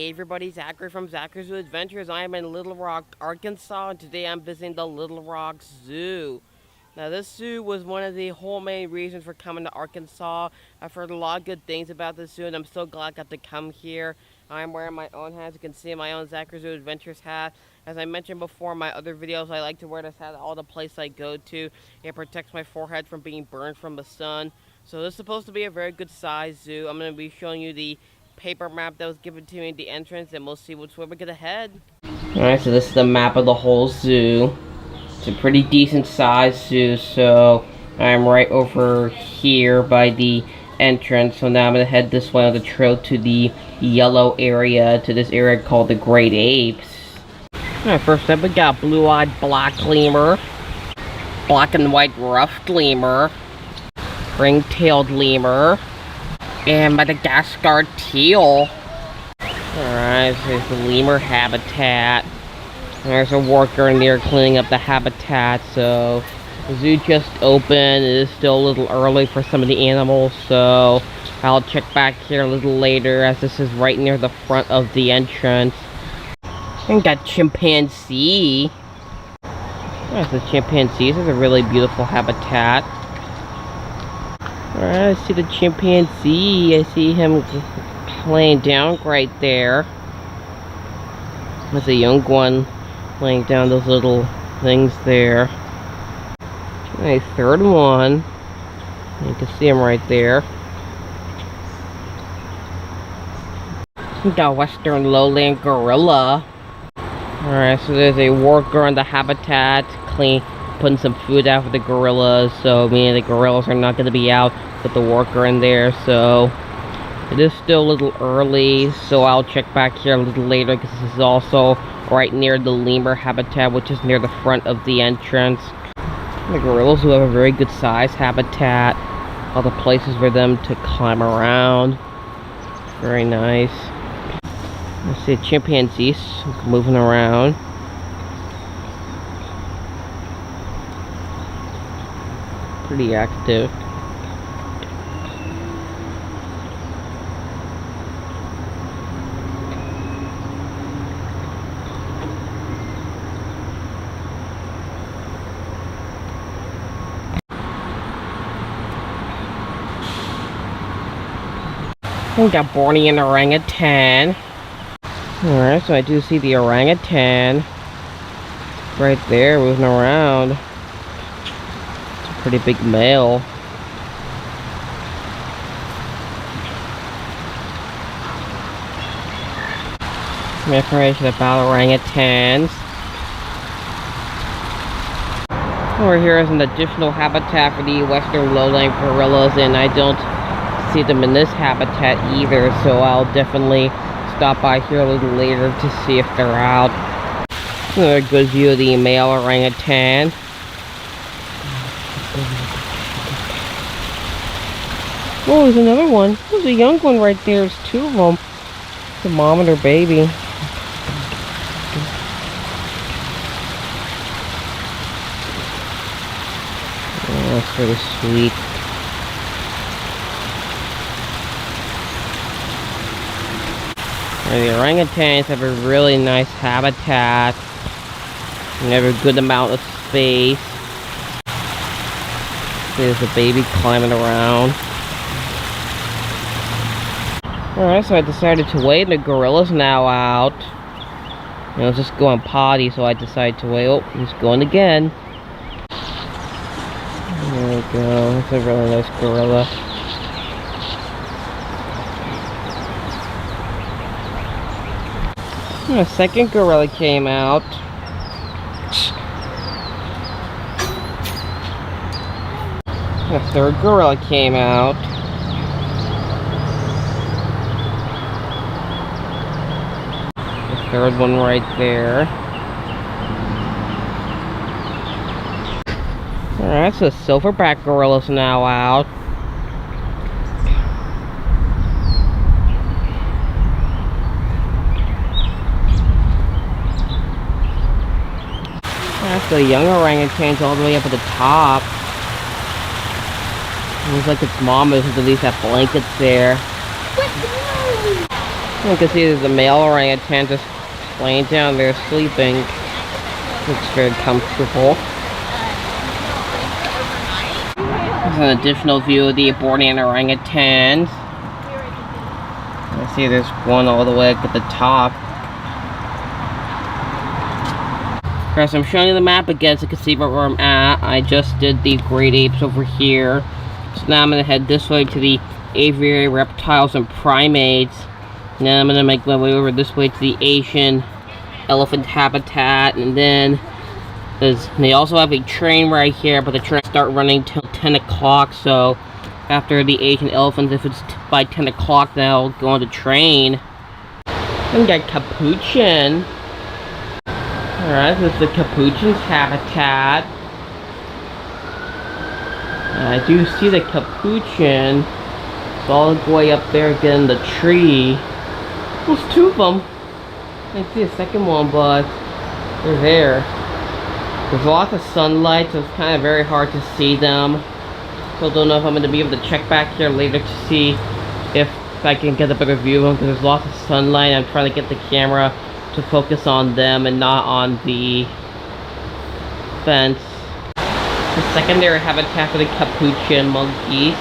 Hey everybody, Zachary from Zachary's Zoo Adventures. I am in Little Rock, Arkansas, and today I'm visiting the Little Rock Zoo. Now this zoo was one of the whole main reasons for coming to Arkansas. I've heard a lot of good things about this zoo and I'm so glad I got to come here. I'm wearing my own hat, as you can see, my own Zachary's Zoo Adventures hat. As I mentioned before in my other videos, I like to wear this hat all the places I go to. It protects my forehead from being burned from the sun. So this is supposed to be a very good size zoo. I'm going to be showing you the paper map that was given to me at the entrance, and we'll see which way we get ahead. Alright, so this is the map of the whole zoo. It's a pretty decent sized zoo, so I'm right over here by the entrance. So now I'm gonna head this way on the trail to the yellow area, to this area called the Great Apes. Alright, first up we got blue-eyed black lemur, black and white ruffed lemur, ring-tailed lemur, and Madagascar teal. Alright, so there's the lemur habitat. There's a worker in there cleaning up the habitat, so the zoo just opened. It is still a little early for some of the animals, so I'll check back here a little later, as this is right near the front of the entrance. And got chimpanzee. There's the chimpanzees. This is a really beautiful habitat. Alright, I see the chimpanzee. I see him laying down right there. There's a young one laying down those little things there. A third one. You can see him right there. We got western lowland gorilla. Alright, so there's a worker in the habitat putting some food out for the gorillas, so meaning the gorillas are not going to be out with the worker in there. So it is still a little early, so I'll check back here a little later, because this is also right near the lemur habitat, which is near the front of the entrance. The gorillas do have a very good size habitat, all the places for them to climb around. Very nice. I see chimpanzees moving around. Pretty active. We got Bornean orangutan. Alright, so I do see the orangutan right there moving around. It's a pretty big male. Some information about orangutans. Over here is an additional habitat for the western lowland gorillas, and I don't see them in this habitat either, so I'll definitely stop by here a little later to see if they're out. Another good view of the male orangutan. Oh, there's another one. There's a young one right there. There's two of them. The mom and her baby. Oh, that's really sweet. The orangutans have a really nice habitat and have a good amount of space. There's a baby climbing around. Alright, so I decided to wait. The gorilla's now out. I was just going potty, so I decided to wait. Oh, he's going again. There we go. That's a really nice gorilla. A second gorilla came out. A third gorilla came out. The third one right there. Alright, so silverback gorilla's now out. That's the young orangutans all the way up at the top. Looks like its mom has at least have blankets there. You can see there's a male orangutan just laying down there sleeping. Looks very comfortable. There's an additional view of the aborting orangutans. I see there's one all the way up at the top. Alright, so I'm showing you the map again so you can see where I'm at. I just did the great apes over here. So now I'm going to head this way to the aviary, reptiles, and primates. And then I'm going to make my way over this way to the Asian elephant habitat. And then they also have a train right here, but the train start running till 10 o'clock. So after the Asian elephants, if it's by 10 o'clock, then I'll go on the train. And got capuchin. Alright, this is the capuchin's habitat. I do see the capuchin. It's all the way up there again in the tree. There's two of them. I didn't see a second one, but they're there. There's lots of sunlight, so it's kind of very hard to see them. So I don't know if I'm going to be able to check back here later to see if I can get a better view of them, because there's lots of sunlight. I'm trying to get the camera to focus on them and not on the fence. The secondary habitat for the capuchin monkeys.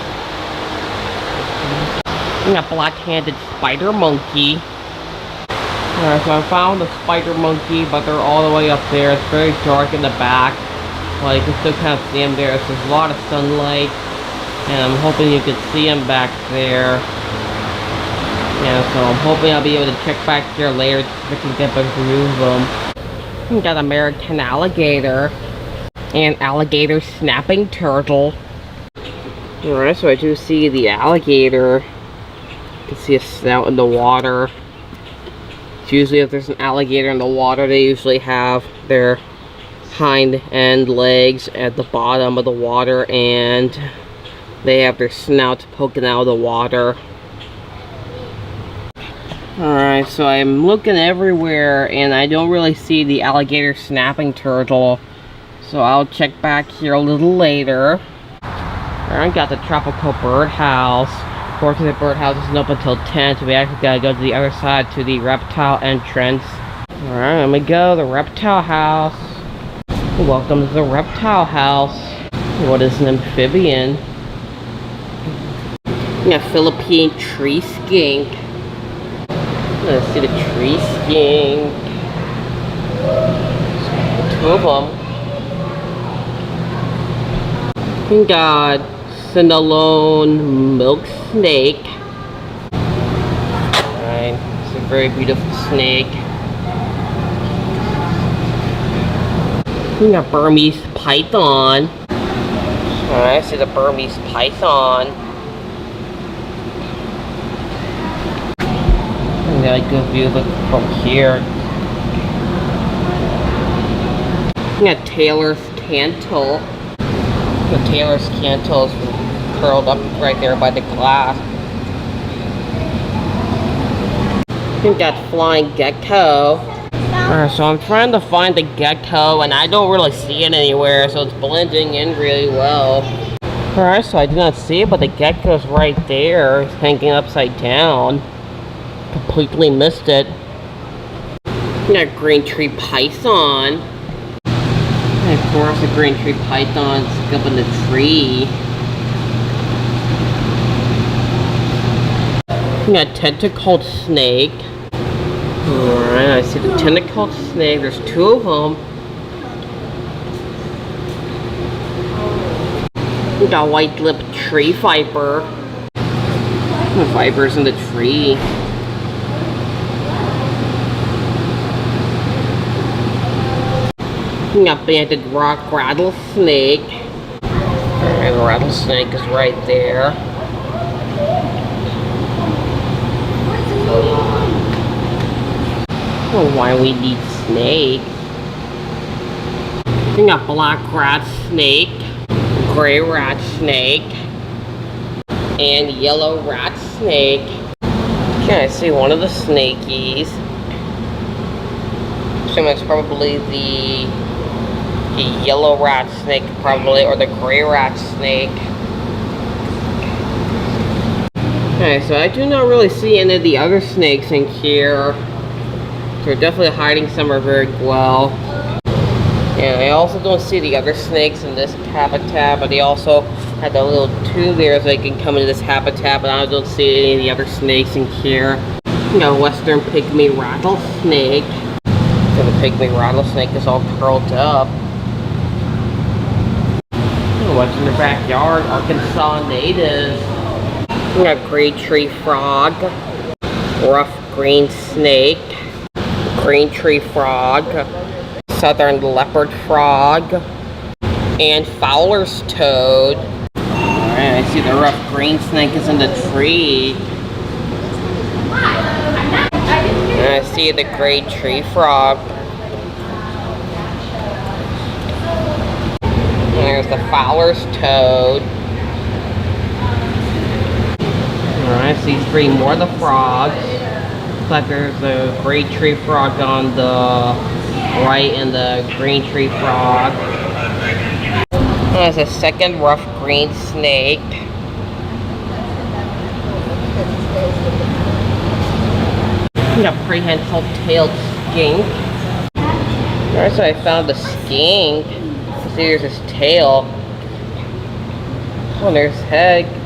We got black-handed spider monkey. Alright, so I found the spider monkey, but they're all the way up there. It's very dark in the back. Well, you can still kind of see them there. So there's a lot of sunlight, and I'm hoping you can see them back there. Yeah, so I'm hoping I'll be able to check back here later so I can get a view of them. We got American alligator and alligator snapping turtle. Alright, so I do see the alligator. You can see a snout in the water. It's usually if there's an alligator in the water, they usually have their hind end legs at the bottom of the water, and they have their snouts poking out of the water. Alright, so I'm looking everywhere and I don't really see the alligator snapping turtle. So I'll check back here a little later. Alright, got the tropical birdhouse. Of course, the birdhouse isn't open until 10, so we actually gotta go to the other side to the reptile entrance. Alright, let me go. The reptile house. Welcome to the reptile house. What is an amphibian? We got Philippine tree skink. Let's see the tree skink. Two of them. We got Cinnalone milk snake. Alright, it's a very beautiful snake. We got Burmese python. Alright, I see the Burmese python. And got a good view of it from here. We got Taylor's cantil. The Taylor's cantil is curled up right there by the glass. We got flying gecko. Alright, so I'm trying to find the gecko and I don't really see it anywhere, so it's blending in really well. Alright, so I do not see it, but the gecko's right there. It's hanging upside down. Completely missed it. We got green tree python. And of course, the green tree python's up in the tree. We got tentacled snake. Alright, I see the tentacled snake. There's two of them. We got white-lipped tree viper. The viper's in the tree. We got banded rock rattlesnake. Alright, the rattlesnake is right there. Oh, why we need snake? We got black rat snake, gray rat snake, and yellow rat snake. Okay, I see one of the snakies. So it's probably the yellow rat snake, probably, or the gray rat snake. Okay, so I do not really see any of the other snakes in here. So they're definitely hiding somewhere very well. And I also don't see the other snakes in this habitat, but they also have that little tube there so they can come into this habitat, but I don't see any of the other snakes in here. You know, western pygmy rattlesnake. So the pygmy rattlesnake is all curled up. What's in the backyard? Arkansas natives. We got great tree frog, rough green snake, green tree frog, southern leopard frog, and Fowler's toad. Alright, I see the rough green snake is in the tree. And I see the great tree frog. And there's the Fowler's toad. Alright, I see 3 more of the frogs. Looks like there's a great tree frog on the right and the green tree frog. And there's a second rough green snake. We got prehensile tailed skink. Alright, so I found the skink. See, there's his tail. Oh, and there's his head.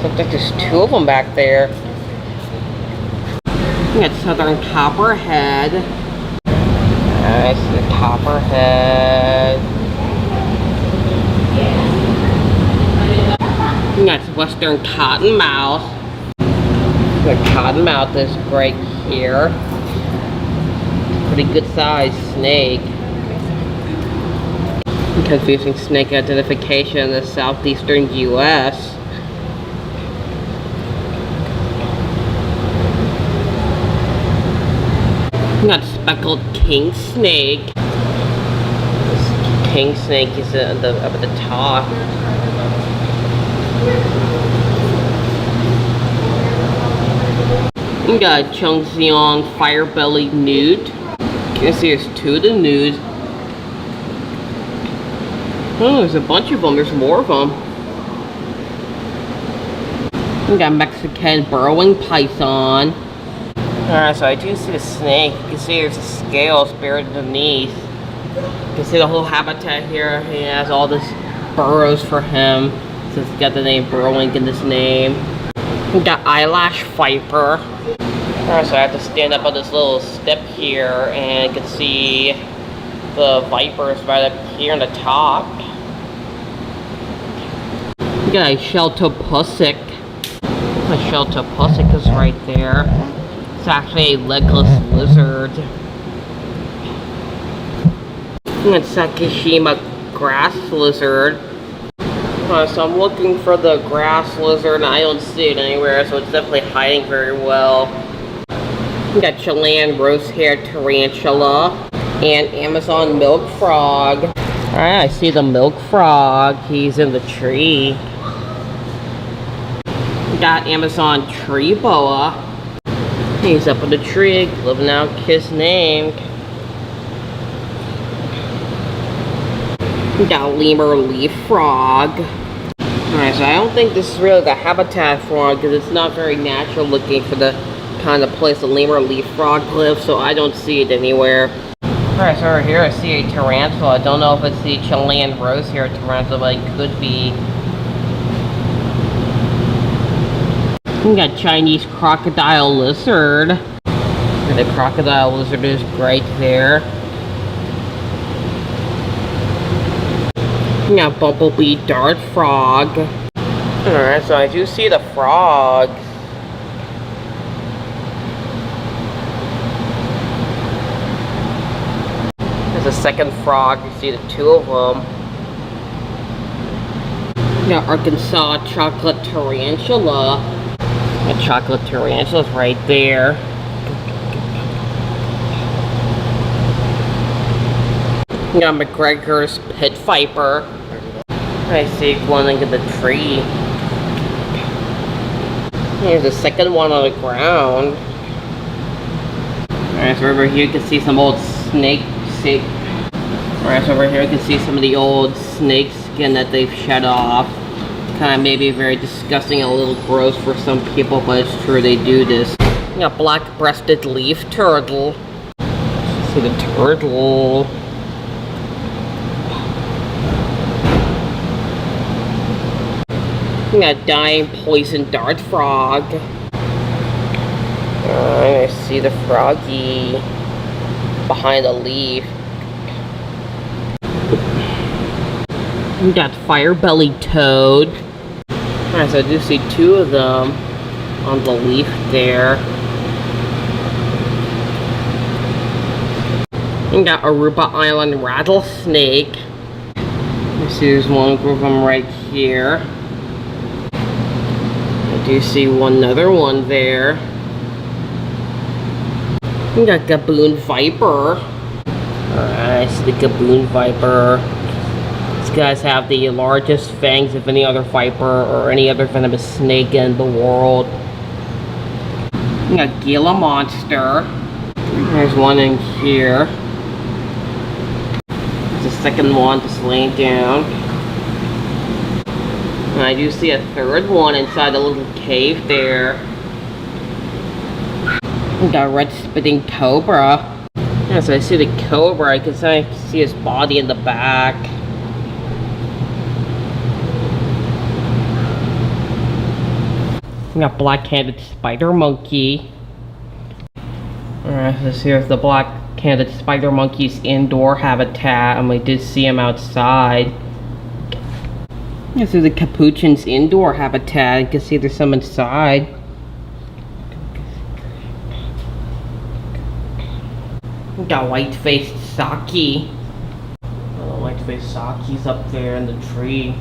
Looks like there's 2 of them back there. We got southern copperhead. Nice, the copperhead. We got western cottonmouth. The cottonmouth is right here. Pretty good sized snake. Confusing snake identification in the southeastern U.S. We got speckled king snake. This king snake is up at the top. We got Chungseong fire-bellied newt. You can see there's 2 of the newts. Oh, there's a bunch of them. There's more of them. We got Mexican burrowing python. Alright, so I do see the snake. You can see there's a scales buried underneath. You can see the whole habitat here. He has all this burrows for him. So it's got the name burrowing in this name. We got eyelash viper. Alright, so I have to stand up on this little step here and you can see the vipers right up here on the top. We got a sheltopusik. The sheltopusik is right there. It's actually a legless lizard. And Sakishima grass lizard. So I'm looking for the grass lizard and I don't see it anywhere, so it's definitely hiding very well. We got Chilean rose-haired tarantula and Amazon milk frog. Alright, I see the milk frog. He's in the tree. We got Amazon tree boa. He's up in the tree, living out his name. We got lemur leaf frog. Alright, so I don't think this is really the habitat for it because it's not very natural looking for the kind of place the lemur leaf frog lives, so I don't see it anywhere. Alright, so over here I see a tarantula. I don't know if it's the Chilean rose-haired tarantula, but it could be. We got Chinese crocodile lizard. And the crocodile lizard is right there. We got bumblebee dart frog. Alright, so I do see the frogs. There's a second frog. You see the 2 of them. We got Arkansas chocolate tarantula. The chocolate tarantula is right there. We got McGregor's pit viper. I see one in the tree. Here's the second one on the ground. Alright, so over here you can see some old snake. Alright, so over here you can see some of the old snake skin that they've shed off. kind of maybe very disgusting and a little gross for some people, but it's true, they do this. A black-breasted leaf turtle. See the turtle. A dying poison dart frog. I see the froggy behind the leaf. We got fire-bellied toad. Alright, so I do see two of them on the leaf there. We got Aruba Island rattlesnake. You see there's one group of them right here. I do see another one there. We got Gaboon viper. Alright, I see the Gaboon viper. These guys have the largest fangs of any other viper or any other venomous snake in the world. We got Gila monster. There's one in here. There's the second one just laying down. And I do see a third one inside a little cave there. We got red spitting cobra. Yeah, so I see the cobra. I can see his body in the back. We got black-handed spider monkey. Alright, so here's the black-handed spider monkey's indoor habitat, and we did see him outside. This is the capuchin's indoor habitat. You can see there's some inside. We got white-faced saki. Oh, white-faced saki's up there in the tree.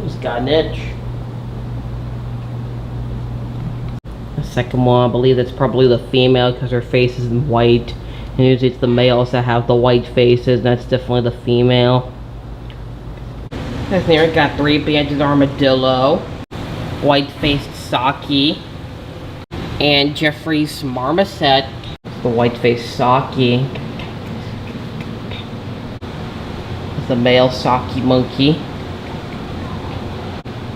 He's got an itch. The second one, I believe that's probably the female because her face is white. And usually it's the males that have the white faces, and that's definitely the female. That's there, we got three-banded armadillo, white-faced saki, and Jeffrey's marmoset. The white-faced saki. It's the male saki monkey.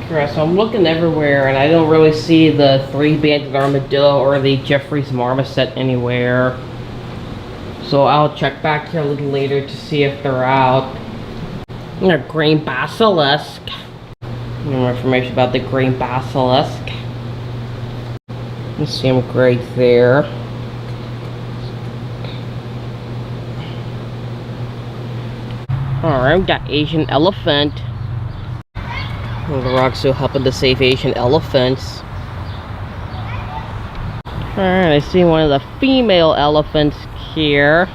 So I'm looking everywhere and I don't really see the three-banded armadillo or the Jeffrey's marmoset anywhere. So I'll check back here a little later to see if they're out. A green basilisk. More information about the green basilisk. You see him right there. Alright, we got Asian elephant. Well, the rocks are helping to save Asian elephants. Alright, I see one of the female elephants here.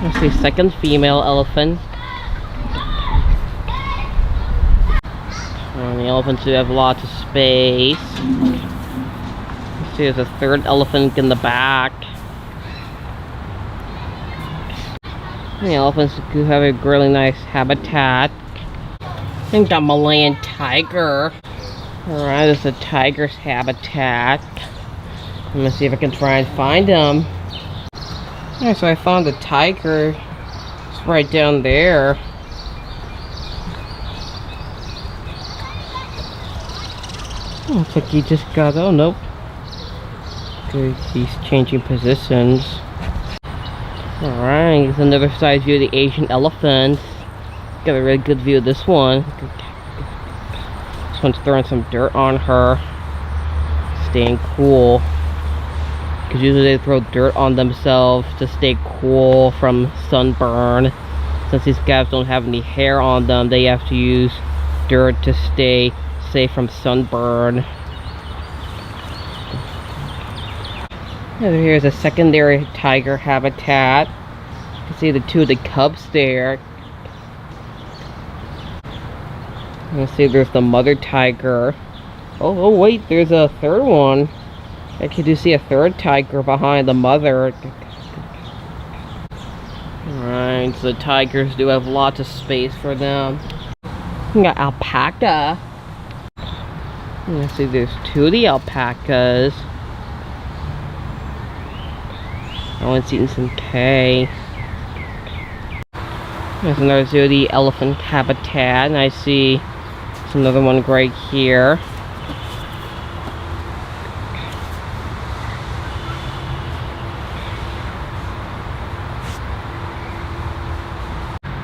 I see second female elephant. And the elephants do have lots of space. You see there's a third elephant in the back. The elephants do have a really nice habitat. And got Malayan tiger. Alright, this is a tiger's habitat. I'm gonna see if I can try and find him. Yeah, so I found the tiger. It's right down there. Looks like he just got, oh nope. Good, he's changing positions. Alright, here's another side view of the Asian elephant. Got a really good view of this one. This one's throwing some dirt on her. Staying cool. Because usually they throw dirt on themselves to stay cool from sunburn. Since these guys don't have any hair on them, they have to use dirt to stay safe from sunburn. And here's a secondary tiger habitat. You can see the two of the cubs there. You can see there's the mother tiger. Oh wait, there's a third one. Actually, do see a third tiger behind the mother. Alright, so the tigers do have lots of space for them. We got alpaca. You can see there's two of the alpacas. That one's eating some hay. There's another zoo, the elephant habitat, and I see there's another one right here.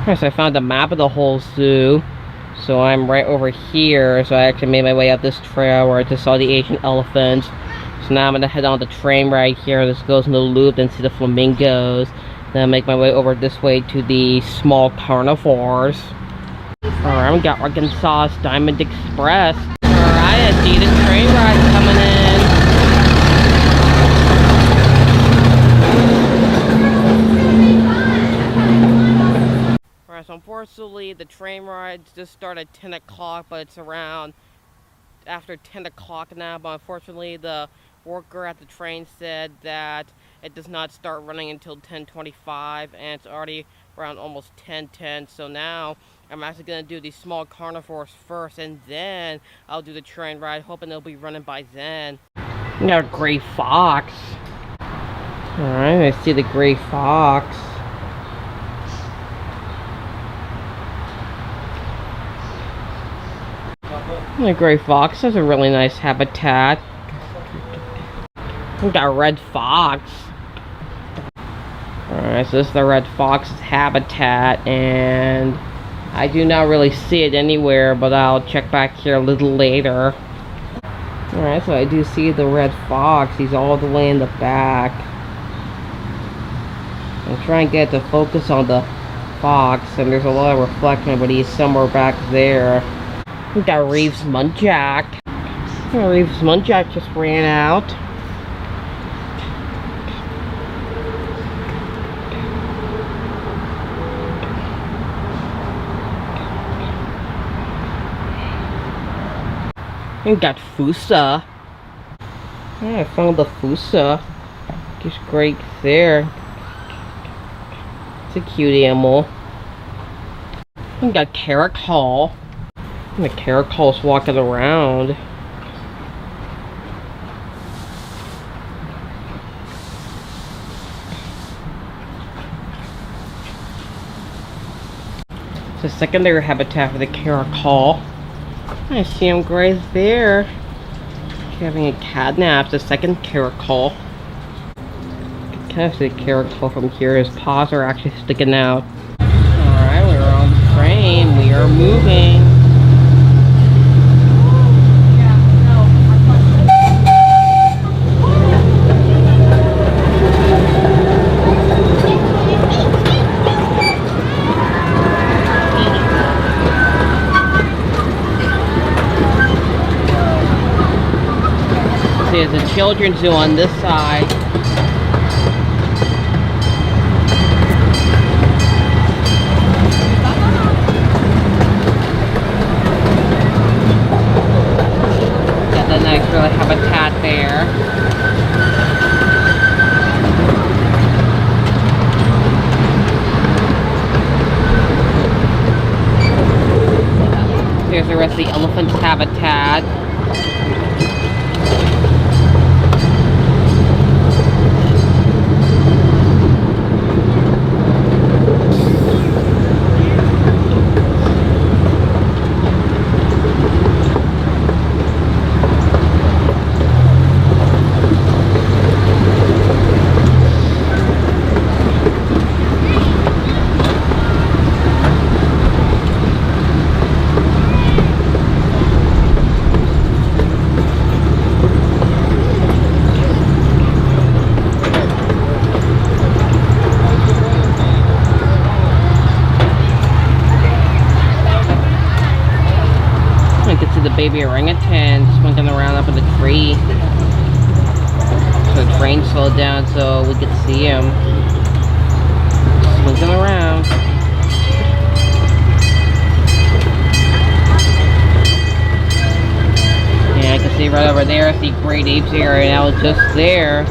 Alright, so I found a map of the whole zoo. So I'm right over here. So I actually made my way up this trail where I just saw the Asian elephants. So now I'm gonna head on the train right here. This goes in the loop and see the flamingos. Then I make my way over this way to the small carnivores. Alright, we got Arkansas Diamond Express. Alright, I see the train ride coming in. So unfortunately, the train rides just start at 10 o'clock, but it's around after 10 o'clock now. But unfortunately, the worker at the train said that it does not start running until 10:25, and it's already around almost 10:10. So now I'm actually going to do the small carnivores first, and then I'll do the train ride, hoping they'll be running by then. We got a gray fox. Alright, I see the gray fox. The gray fox has a really nice habitat. We got a red fox. Alright, so this is the red fox's habitat, and I do not really see it anywhere, but I'll check back here a little later. Alright, so I do see the red fox. He's all the way in the back. I'm trying to get to focus on the fox, and there's a lot of reflection, but he's somewhere back there. We got Reeves Muntjac. Reeves Muntjac just ran out. We got Fusa. Yeah, I found the Fusa. Just great there. It's a cute animal. We got Caracol. The caracol's walking around. It's a secondary habitat for the caracol. I see him right there. Having a cat nap. The second caracol. You can kind of see the caracol from here. His paws are actually sticking out. Alright, we're on the train. We are moving. There's a children's zoo on this side. Got the nice little habitat there. There's the rest of the elephant's habitat. Baby orangutan swinging around up in the tree. So the train slowed down so we could see him swinging around. Yeah, I can see right over there. I see great apes area now, just there.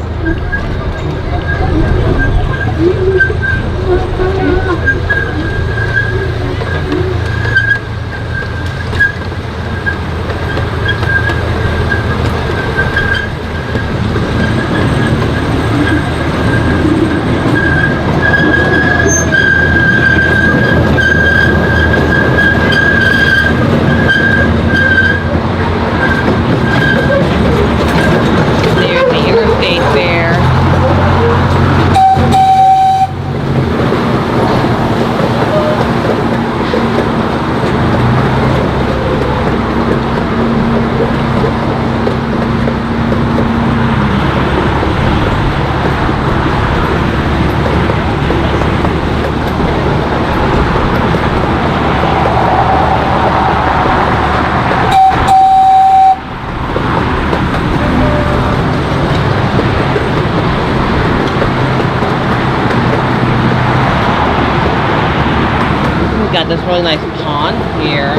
got this really nice pond here.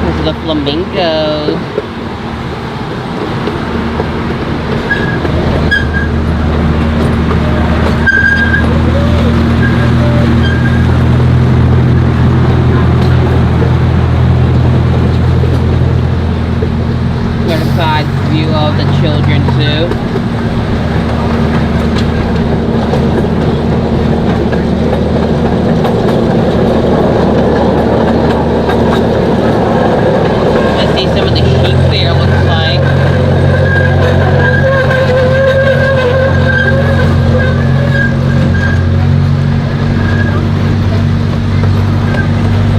These are the flamingos. Side view of the children's zoo. Let's see some of the sheep there, looks like.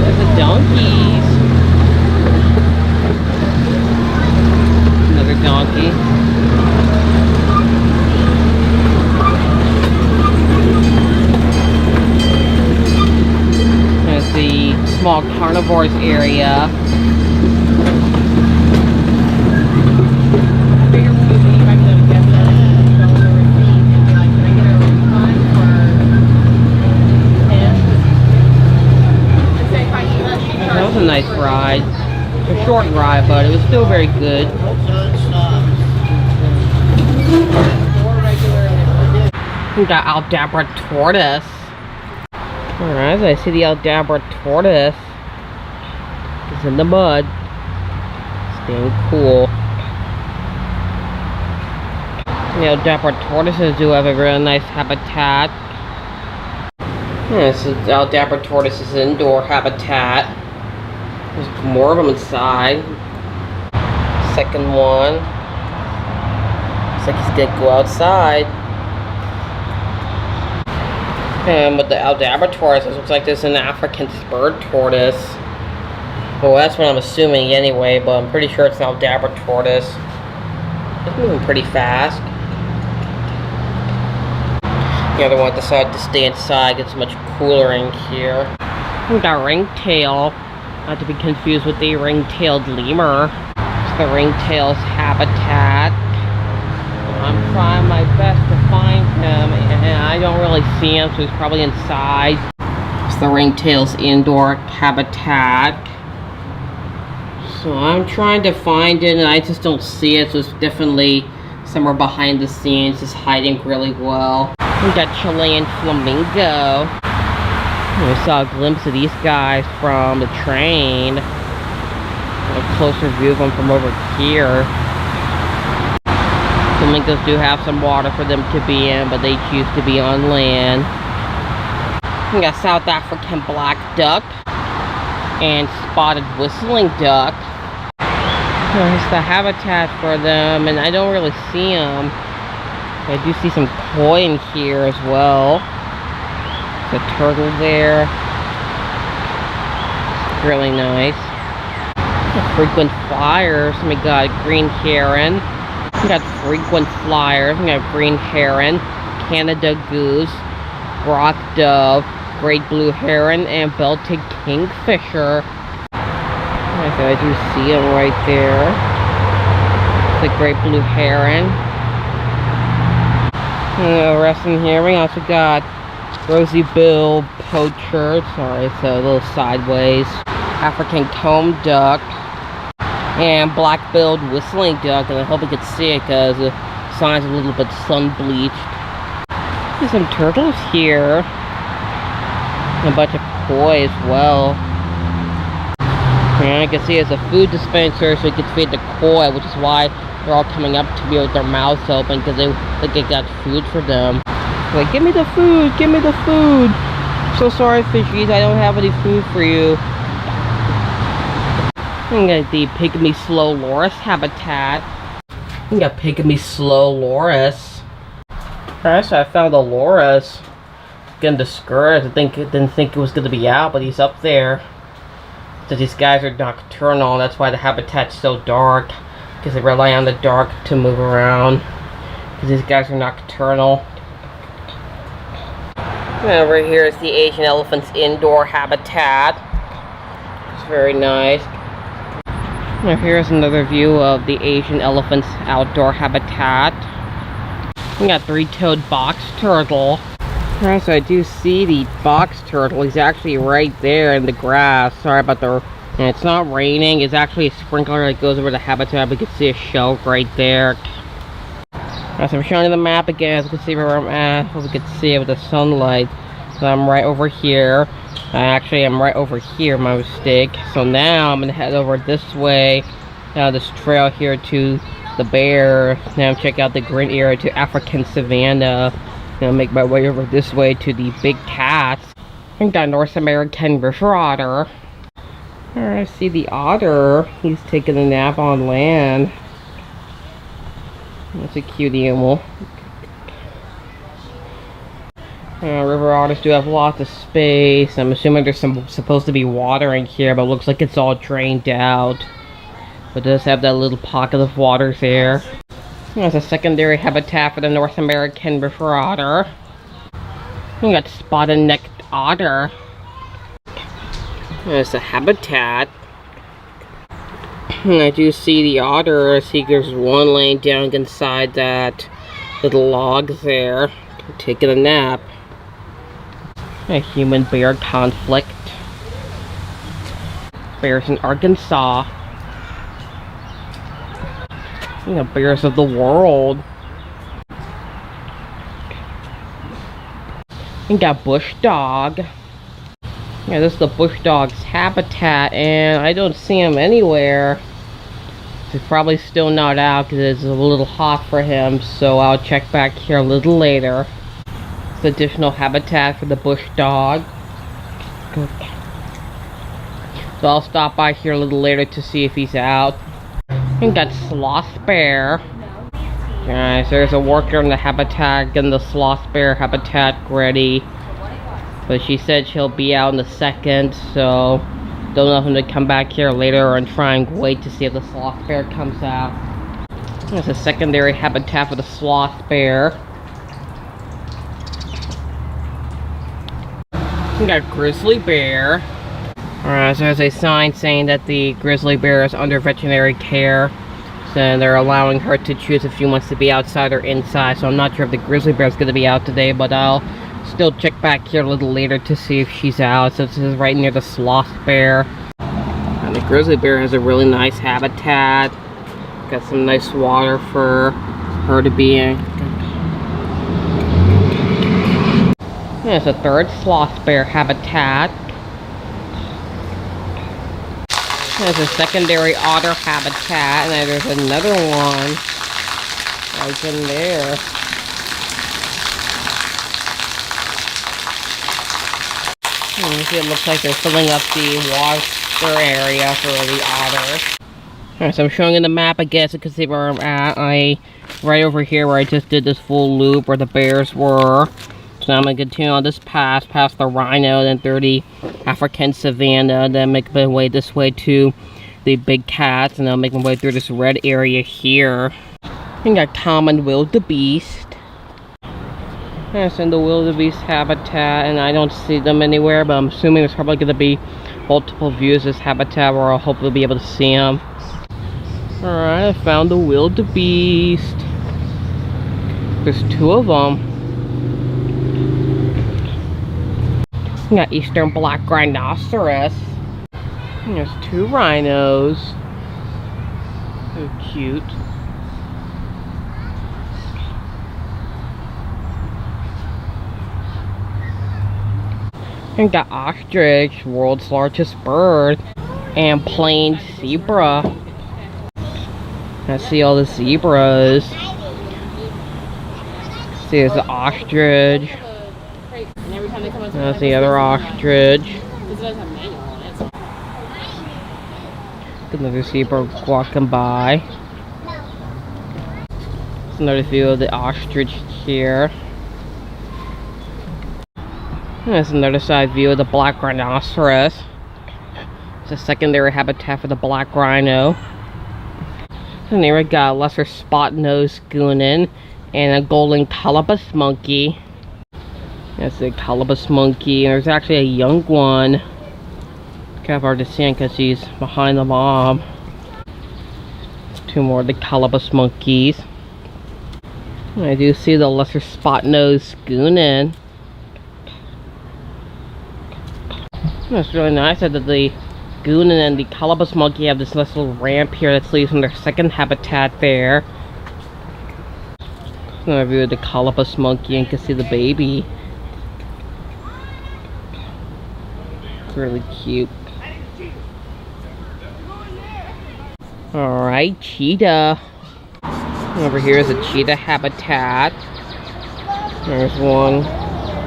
There's the donkeys. Donkey. There's the small carnivores area. That was a nice ride. A short ride, but it was still very good. We got Aldabra tortoise. Alright, I see the Aldabra tortoise. It's in the mud. Staying cool. The Aldabra tortoises do have a really nice habitat. Yeah, this is Aldabra tortoise's indoor habitat. There's more of them inside. Second one. Looks like he's gonna go outside. And with the Aldabra tortoise, it looks like there's an African spurred tortoise. Well, that's what I'm assuming anyway, but I'm pretty sure it's an Aldabra tortoise. It's moving pretty fast. The other one decided to stay inside. It's much cooler in here. We got ringtail. Not to be confused with the ring-tailed lemur. It's the ringtail's habitat. I'm trying my best to find him, and I don't really see him, so he's probably inside. It's the ringtail's indoor habitat. So I'm trying to find it, and I just don't see it, so it's definitely somewhere behind the scenes. It's hiding really well. We got Chilean flamingo. We saw a glimpse of these guys from the train. A closer view of them from over here. Flamingos do have some water for them to be in, but they choose to be on land. We got South African black duck and spotted whistling duck. It's the habitat for them, and I don't really see them. I do see some koi in here as well. There's a turtle there. It's really nice. Frequent flyers. We got green heron. We got frequent flyers. We got green heron, Canada goose, rock dove, great blue heron, and belted kingfisher. I do see him right there. It's a great blue heron. Rest in here. We also got rosy bill poacher. Sorry, it's a little sideways. African comb duck. And black-billed whistling duck, and I hope you can see it because the sign's a little bit sun-bleached. There's some turtles here. And a bunch of koi as well. And I can see it's a food dispenser, so you can feed the koi, which is why they're all coming up to me with their mouths open, because they think they got food for them. They're like, give me the food, give me the food. So sorry, fishies, I don't have any food for you. We got the pygmy slow loris habitat. We got pygmy slow loris. Alright, so I found the loris. Getting discouraged. Didn't think it was gonna be out, but he's up there. So these guys are nocturnal, that's why the habitat's so dark. Because they rely on the dark to move around. Because these guys are nocturnal. And over here is the Asian elephant's indoor habitat. It's very nice. Now here's another view of the Asian elephant's outdoor habitat. We got three-toed box turtle. Alright, so I do see the box turtle. He's actually right there in the grass. Sorry about the... And it's not raining. It's actually a sprinkler that goes over the habitat. We can see a shelf right there. Alright, so I'm showing you the map again. As you can see where I'm at. So we can see it with the sunlight. So I'm right over here. Actually, I'm right over here, my mistake. So now I'm going to head over this way. Down this trail here to the bear. Now check out the green area to African savannah. Now make my way over this way to the big cats. I got North American river otter. I see the otter. He's taking a nap on land. That's a cute animal. River otters do have lots of space. I'm assuming there's supposed to be water in here, but it looks like it's all drained out. But it does have that little pocket of water there. There's a secondary habitat for the North American river otter. We got spotted-necked otter. There's a habitat. And I do see the otter. I see there's one laying down inside that little log there, taking a nap. A human-bear conflict. Bears in Arkansas. You know, bears of the world. We got bush dog. Yeah, this is the bush dog's habitat, and I don't see him anywhere. He's probably still not out because it's a little hot for him, so I'll check back here a little later. It's additional habitat for the bush dog. So I'll stop by here a little later to see if he's out. We got sloth bear. Guys, there's a worker in the habitat getting the sloth bear habitat ready. But she said she'll be out in a second, so don't know if I'm gonna come back here later and try and wait to see if the sloth bear comes out. There's a secondary habitat for the sloth bear. We got grizzly bear. Alright, so there's a sign saying that the grizzly bear is under veterinary care. So they're allowing her to choose if she wants to be outside or inside. So I'm not sure if the grizzly bear is going to be out today, but I'll still check back here a little later to see if she's out. So this is right near the sloth bear. And the grizzly bear has a really nice habitat. Got some nice water for her to be in. There's a third sloth bear habitat. There's a secondary otter habitat, and then there's another one right in there. You see, it looks like they're filling up the water area for the otters. Alright, so I'm showing you the map, I guess you can see where I'm at. Right over here where I just did this full loop where the bears were. So I'm going to continue on this path, past the rhino, then through the African savannah, then make my way this way to the big cats, and I'll make my way through this red area here. We got common wildebeest. That's in the wildebeest habitat, and I don't see them anywhere, but I'm assuming there's probably going to be multiple views of this habitat where I'll hopefully be able to see them. Alright, I found the wildebeest. There's two of them. We got eastern black rhinoceros. And there's two rhinos. So cute. And got ostrich, world's largest bird. And plain zebra. I see all the zebras. See, there's the ostrich. That's the other ostrich. Another zebra walking by. There's another view of the ostrich here. And there's another side view of the black rhinoceros. It's a secondary habitat for the black rhino. And here we got a lesser spot-nosed goonin and a golden colobus monkey. That's the colobus monkey, and there's actually a young one. Kind of hard to see because he's behind the mom. Two more of the colobus monkeys. I do see the lesser spot-nosed schoonin. That's really nice that the goonin and the colobus monkey have this nice little ramp here that leads from their second habitat there. I view of the colobus monkey and you can see the baby. Really cute. Alright, cheetah. Over here is a cheetah habitat. There's one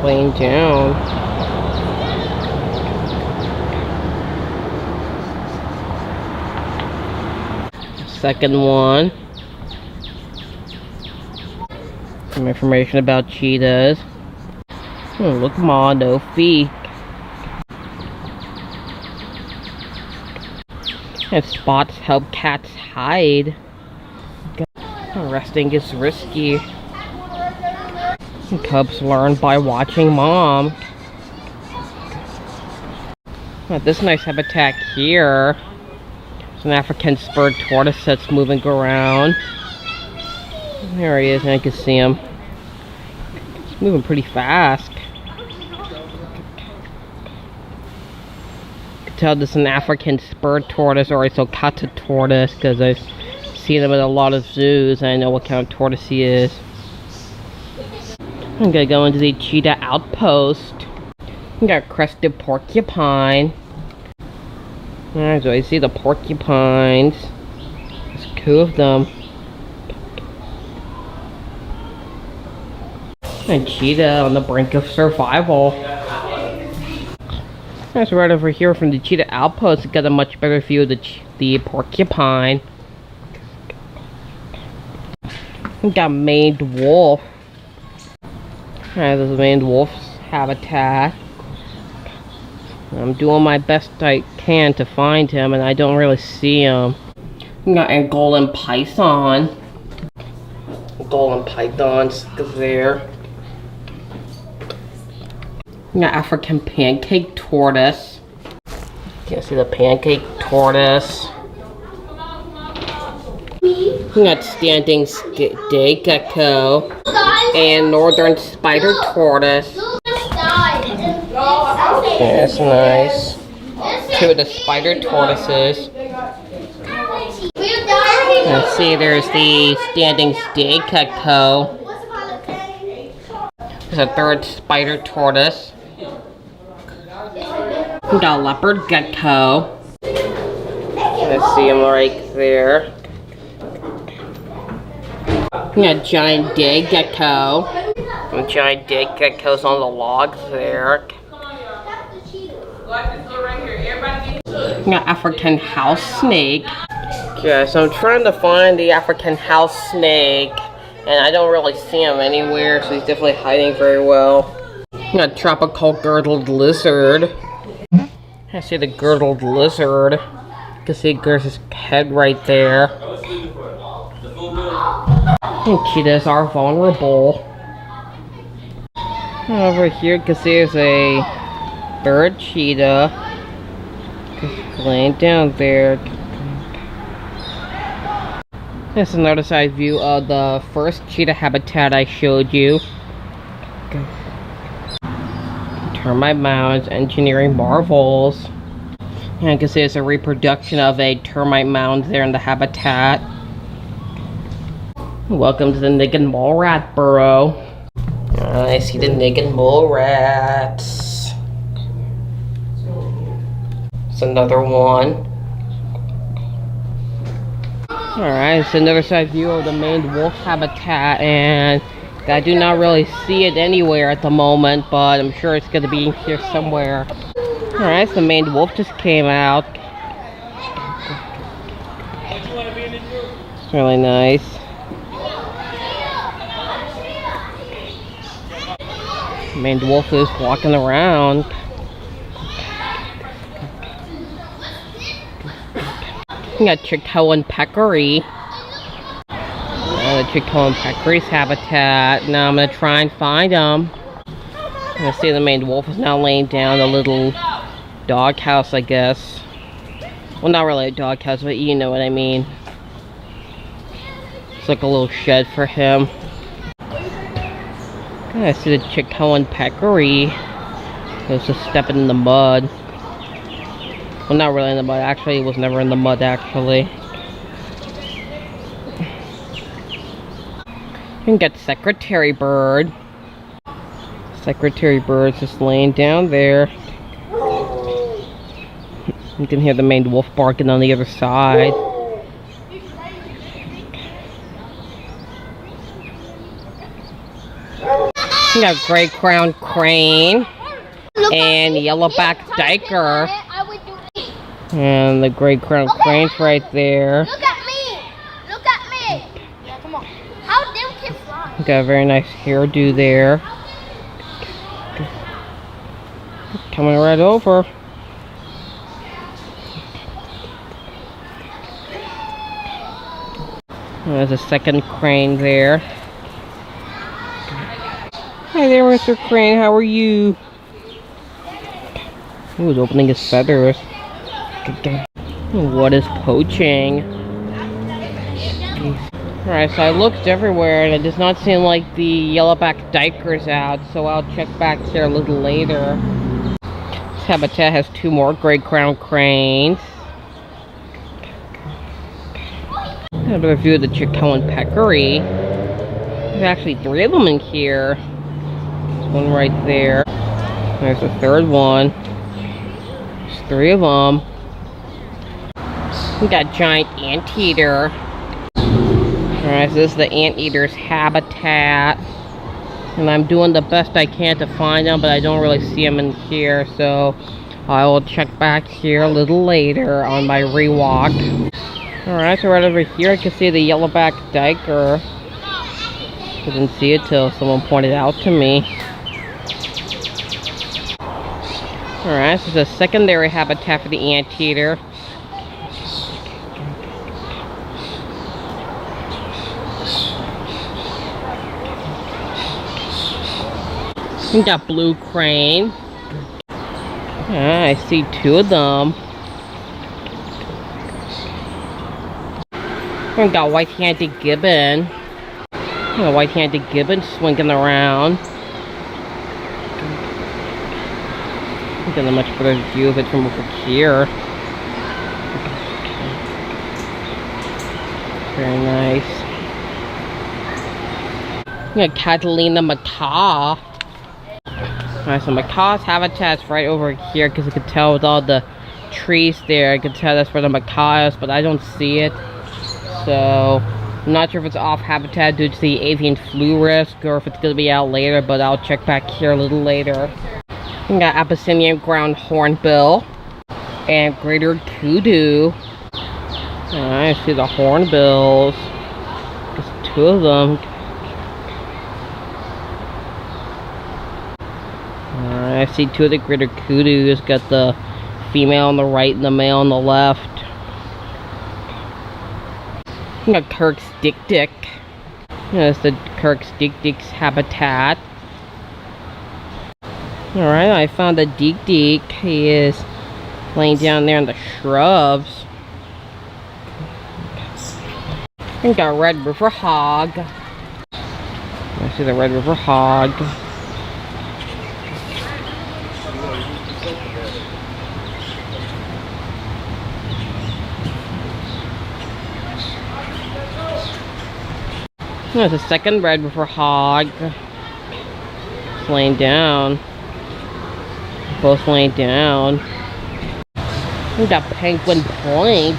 laying down. Second one. Some information about cheetahs. Oh, look, ma, no feet. And spots help cats hide. Resting is risky. And cubs learn by watching mom. At this nice habitat here, there's an African spurred tortoise that's moving around. There he is, and I can see him. He's moving pretty fast. You can tell this is an African spurred tortoise or a sulcata tortoise because I've seen them at a lot of zoos and I know what kind of tortoise he is. I'm gonna go into the cheetah outpost. We got crested porcupine. Alright, so I see the porcupines. There's two of them. And cheetah on the brink of survival. That's right over here from the cheetah outpost. Got a much better view of the porcupine. We got maned wolf. Alright, there's a maned wolf's habitat. I'm doing my best I can to find him, and I don't really see him. We got a golden python. Golden pythons there. We got African pancake tortoise. You can see the pancake tortoise. We got standing day gecko and northern spider tortoise. That's nice. Two of the spider tortoises. Let's see, there's the standing day gecko. There's a third spider tortoise. We got a leopard gecko. Let's see him right there. We got giant day gecko. And giant day geckos on the logs there. We got African house snake. Yeah, so I'm trying to find the African house snake, and I don't really see him anywhere, so he's definitely hiding very well. We got tropical girdled lizard. I see the girdled lizard. You can see his head right there. And cheetahs are vulnerable. Over here, you can see there's a bird cheetah just laying down there. That's another side view of the first cheetah habitat I showed you. Termite mounds, engineering marvels. And you can see it's a reproduction of a termite mound there in the habitat. Welcome to the Niggin mole rat burrow. I see the Niggin mole rats. It's another one. Alright, it's another side view of the maned wolf habitat, and I do not really see it anywhere at the moment, but I'm sure it's going to be in here somewhere. Alright, so the maned wolf just came out. It's really nice. Maned wolf is walking around. We got Cheetah and peccary. The Cheetah and peccary's habitat. Now I'm gonna try and find them. I see the maned wolf is now laying down a little doghouse, I guess. Well, not really a doghouse, but you know what I mean. It's like a little shed for him. I see the Chicago peccary. It was just stepping in the mud. Well, not really in the mud. Actually, it was never in the mud, actually. You can get secretary bird. Secretary bird's just laying down there. You can hear the maned wolf barking on the other side. You got gray crowned crane and yellowback diker. And the gray crowned crane's right there. Look at me! Look at me! Yeah, come on. How them can fly? Got a very nice hairdo there. Coming right over. There's a second crane there. Hi there, Mr. Crane. How are you? He was opening his feathers. What is poaching? Alright, so I looked everywhere and it does not seem like the yellowback diker's out, so I'll check back here a little later. This habitat has 2 more gray crowned cranes. I have a view of the Chicago peccary. There's actually 3 of them in here. There's one right there. There's a 3rd one. There's 3 of them. We got giant anteater. Alright, so this is the anteater's habitat. And I'm doing the best I can to find them, but I don't really see them in here, so I will check back here a little later on my rewalk. Alright, so right over here I can see the yellowback diker. Didn't see it till someone pointed out to me. Alright, so it's a secondary habitat for the anteater. We got blue crane. I see 2 of them. We got white-handed gibbon. A white-handed gibbon swinging around. I'm getting a much better view of it from over here. Very nice. We got Catalina macaw. Alright, so macaw's habitat's right over here because you can tell with all the trees there. I can tell that's where the macaw is, but I don't see it. So, I'm not sure if it's off habitat due to the avian flu risk or if it's going to be out later, but I'll check back here a little later. We got Abyssinian ground hornbill and greater kudu. I see the hornbills. There's 2 of them. I see 2 of the greater kudus. Got the female on the right and the male on the left. We got Kirk's dik-dik. That's the Kirk's dik-dik's habitat. Alright, I found the dik-dik. He is laying down there in the shrubs. We got Red River hog. I see the Red River hog. There's a second Red River hog. It's laying down. Both laying down. We got Penguin Point.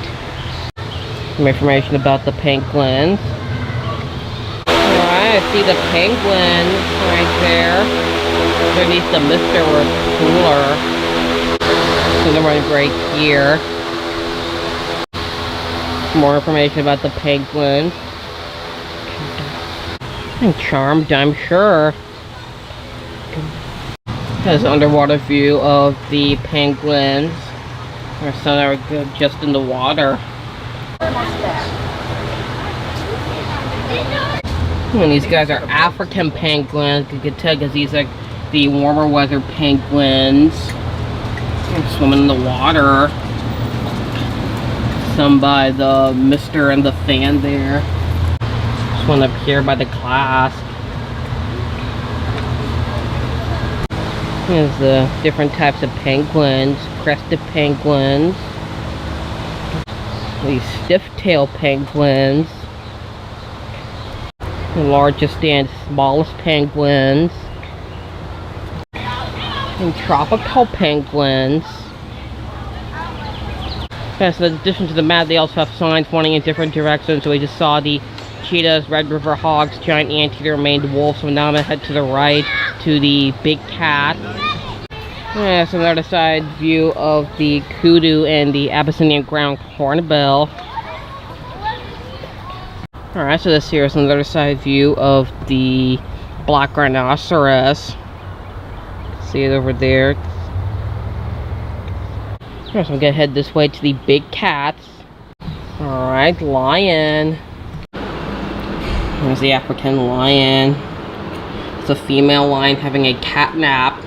Some information about the penguins. Alright, I see the penguins right there. Underneath the mister or cooler. So they're running right here. More information about the penguins. And charmed, I'm sure. Has an underwater view of the penguins. There's some that are just in the water. And these guys are African penguins. You can tell because these are the warmer weather penguins. They're swimming in the water. Some by the mister and the fan there. last one up here by the glass. There's the different types of penguins, crested penguins, these stiff-tailed penguins, the largest and smallest penguins, and tropical penguins. Yes, in addition to the map, they also have signs pointing in different directions. So we just saw the cheetahs, red river hogs, giant anteater, maned wolves. So now I'm gonna head to the right to the big cat. Yeah, so another side view of the kudu and the Abyssinian ground hornbill. Alright, so this here is another side view of the black rhinoceros. See it over there. Alright, so I'm gonna head this way to the big cats. Alright, lion. There's the African lion. It's a female lion having a cat nap.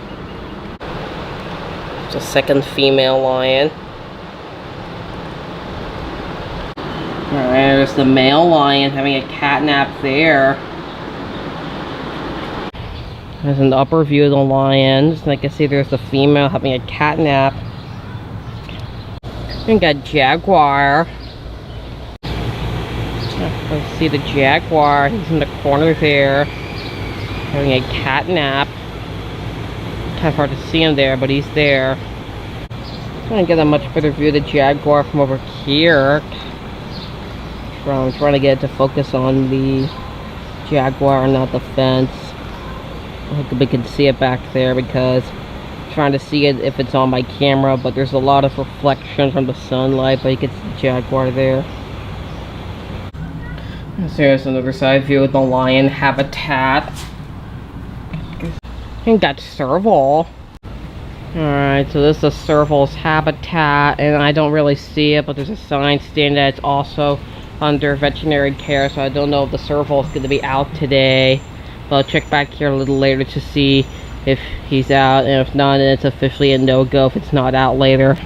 It's a second female lion. Alright, there's the male lion having a cat nap there. There's an upper view of the lions. And I can see there's the female having a cat nap. And got jaguar. Let's see the jaguar. He's in the corner there, having a cat nap. Kind of hard to see him there, but he's there. I'm trying to get a much better view of the jaguar from over here. I'm trying to get it to focus on the jaguar and not the fence. I hope we can see it back there because I'm trying to see it if it's on my camera, but there's a lot of reflection from the sunlight, but you can see the jaguar there. So here's another side view of the lion habitat. And got serval. Alright, so this is the serval's habitat, and I don't really see it, but there's a sign stating that it's also under veterinary care, so I don't know if the serval is going to be out today. But I'll check back here a little later to see if he's out, and if not, then it's officially a no-go if it's not out later.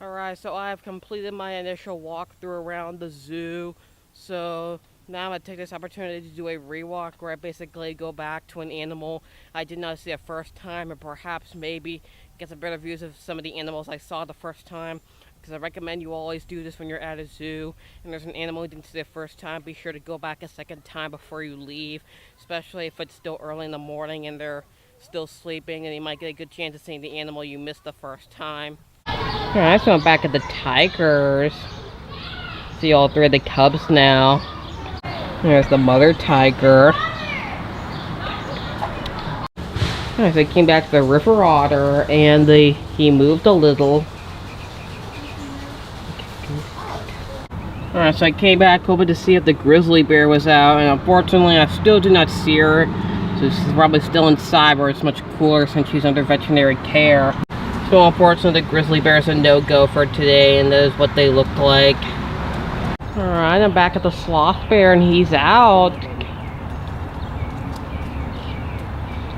Alright, so I have completed my initial walkthrough around the zoo. So now I'm going to take this opportunity to do a rewalk where I basically go back to an animal I did not see the first time, and perhaps maybe get some better views of some of the animals I saw the first time. Because I recommend you always do this when you're at a zoo and there's an animal you didn't see the first time. Be sure to go back a second time before you leave, especially if it's still early in the morning and they're still sleeping, and you might get a good chance of seeing the animal you missed the first time. Alright, so I'm back at the tigers. See all three of the cubs now. There's the mother tiger. Alright, so I came back to the river otter, and he moved a little. Alright, so I came back hoping to see if the grizzly bear was out, and unfortunately I still do not see her. So she's probably still inside where it's much cooler since she's under veterinary care. So unfortunately the grizzly bear is a no-go for today, and that is what they look like. Alright, I'm back at the sloth bear, and he's out.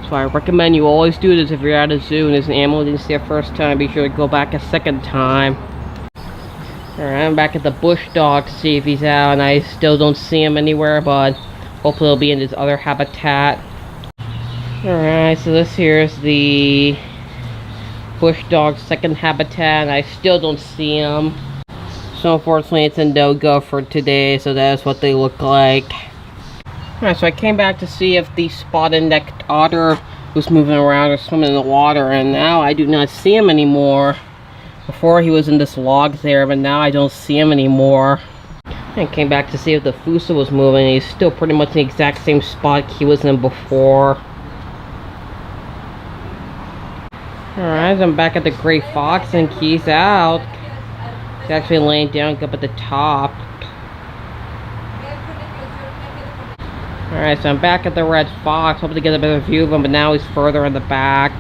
So I recommend you always do this if you're at a zoo and there's an animal you didn't see the first time. Be sure to go back a second time. Alright, I'm back at the bush dog to see if he's out, and I still don't see him anywhere, but hopefully he'll be in his other habitat. Alright, so this here is the bush dog's second habitat, and I still don't see him. So unfortunately it's a no-go for today, so that's what they look like. Alright, so I came back to see if the spotted-necked otter was moving around or swimming in the water, and now I do not see him anymore. Before he was in this log there, but now I don't see him anymore. I came back to see if the fossa was moving. He's still pretty much in the exact same spot he was in before. Alright, I'm back at the gray fox, and he's out. He's actually laying down up at the top. Alright, so I'm back at the red fox, hoping to get a better view of him, but now he's further in the back.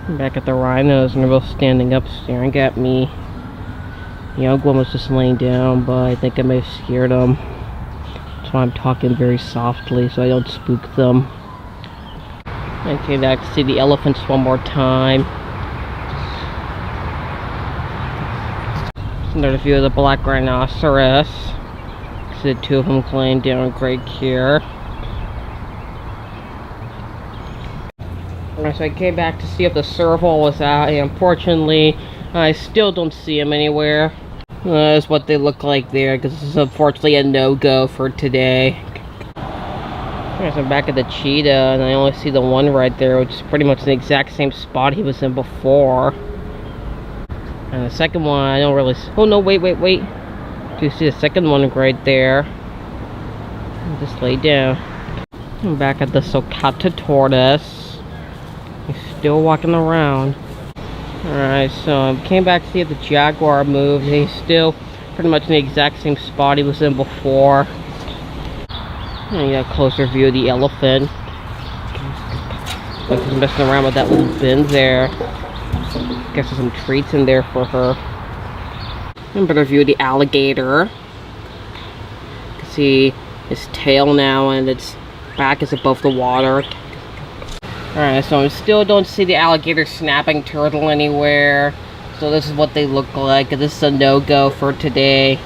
I'm back at the rhinos, and they're both standing up, staring at me. The young one was just laying down, but I think I may have scared them. That's why I'm talking very softly, so I don't spook them. I came back to see the elephants one more time. Another view of the black rhinoceros. See the two of them laying down great here. Alright, so I came back to see if the serval was out, and unfortunately, I still don't see him anywhere. That's what they look like there, because this is unfortunately a no-go for today. Alright, so I'm back at the cheetah, and I only see the one right there, which is pretty much the exact same spot he was in before. And the second one, I don't really... Oh no, wait. Do you see the second one right there? Just lay down. I'm back at the Sulcata tortoise. He's still walking around. Alright, so I came back to see if the jaguar moved. He's still pretty much in the exact same spot he was in before. And you got a closer view of the elephant. Like he's messing around with that little bin there. Guess there's some treats in there for her. And better view of the alligator. You can see his tail now, and its back is above the water. Alright, so I still don't see the alligator snapping turtle anywhere. So this is what they look like. This is a no-go for today.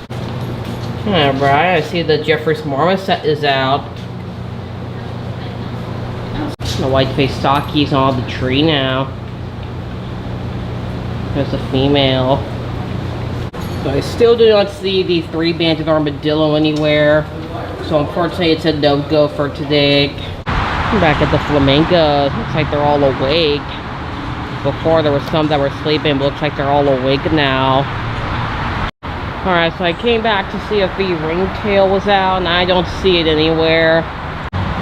Alright, I see the Jeffrey's marmoset is out. The white-faced socky's on the tree now. There's a female. So I still do not see the three-banded armadillo anywhere. So unfortunately it's a no-go for today. I'm back at the flamingos. Looks like they're all awake. Before there were some that were sleeping, but looks like they're all awake now. Alright, so I came back to see if the ringtail was out, and I don't see it anywhere.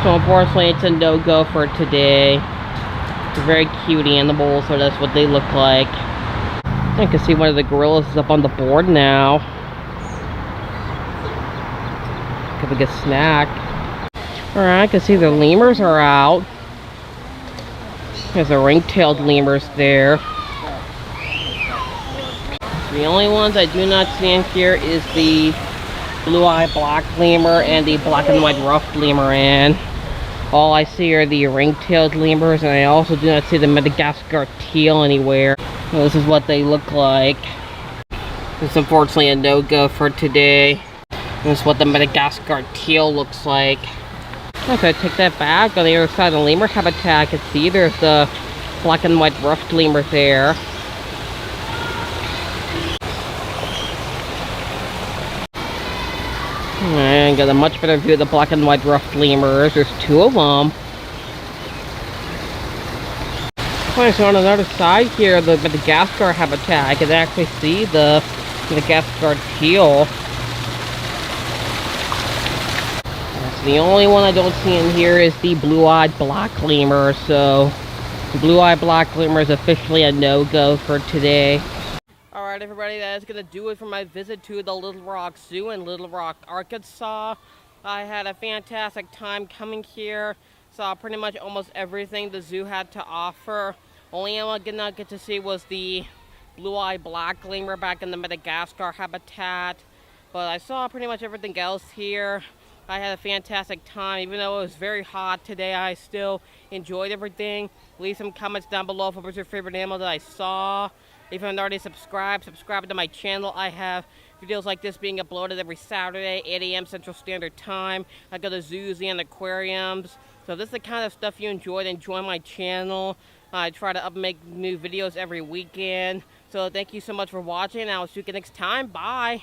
So unfortunately it's a no-go for today. They're very cute animals, so that's what they look like. I can see one of the gorillas is up on the board now. Give a good snack. Alright, I can see the lemurs are out. There's the ring-tailed lemurs there. The only ones I do not see in here is the blue-eyed black lemur and the black and white ruffed lemur. And all I see are the ring-tailed lemurs, and I also do not see the Madagascar teal anywhere. So this is what they look like. It's unfortunately a no-go for today. This is what the Madagascar teal looks like. Okay, take that back. On the other side of the lemur habitat, I can see there's the black and white ruffed lemur there. And got a much better view of the black and white ruffed lemurs. There's two of them. Okay, so on another side here, the Madagascar habitat, I can actually see the Madagascar teal. The only one I don't see in here is the blue-eyed black lemur, so the blue-eyed black lemur is officially a no-go for today. Alright everybody, that is going to do it for my visit to the Little Rock Zoo in Little Rock, Arkansas. I had a fantastic time coming here. Saw pretty much almost everything the zoo had to offer. Only one I did not get to see was the blue-eyed black lemur back in the Madagascar habitat. But I saw pretty much everything else here. I had a fantastic time. Even though it was very hot today, I still enjoyed everything. Leave some comments down below for what's your favorite animal that I saw. If you haven't already subscribed to my channel. I have videos like this being uploaded every Saturday, 8 a.m. Central Standard Time. I go to zoos and aquariums. So if this is the kind of stuff you enjoy, then join my channel. I try to make new videos every weekend. So thank you so much for watching. I'll see you next time. Bye.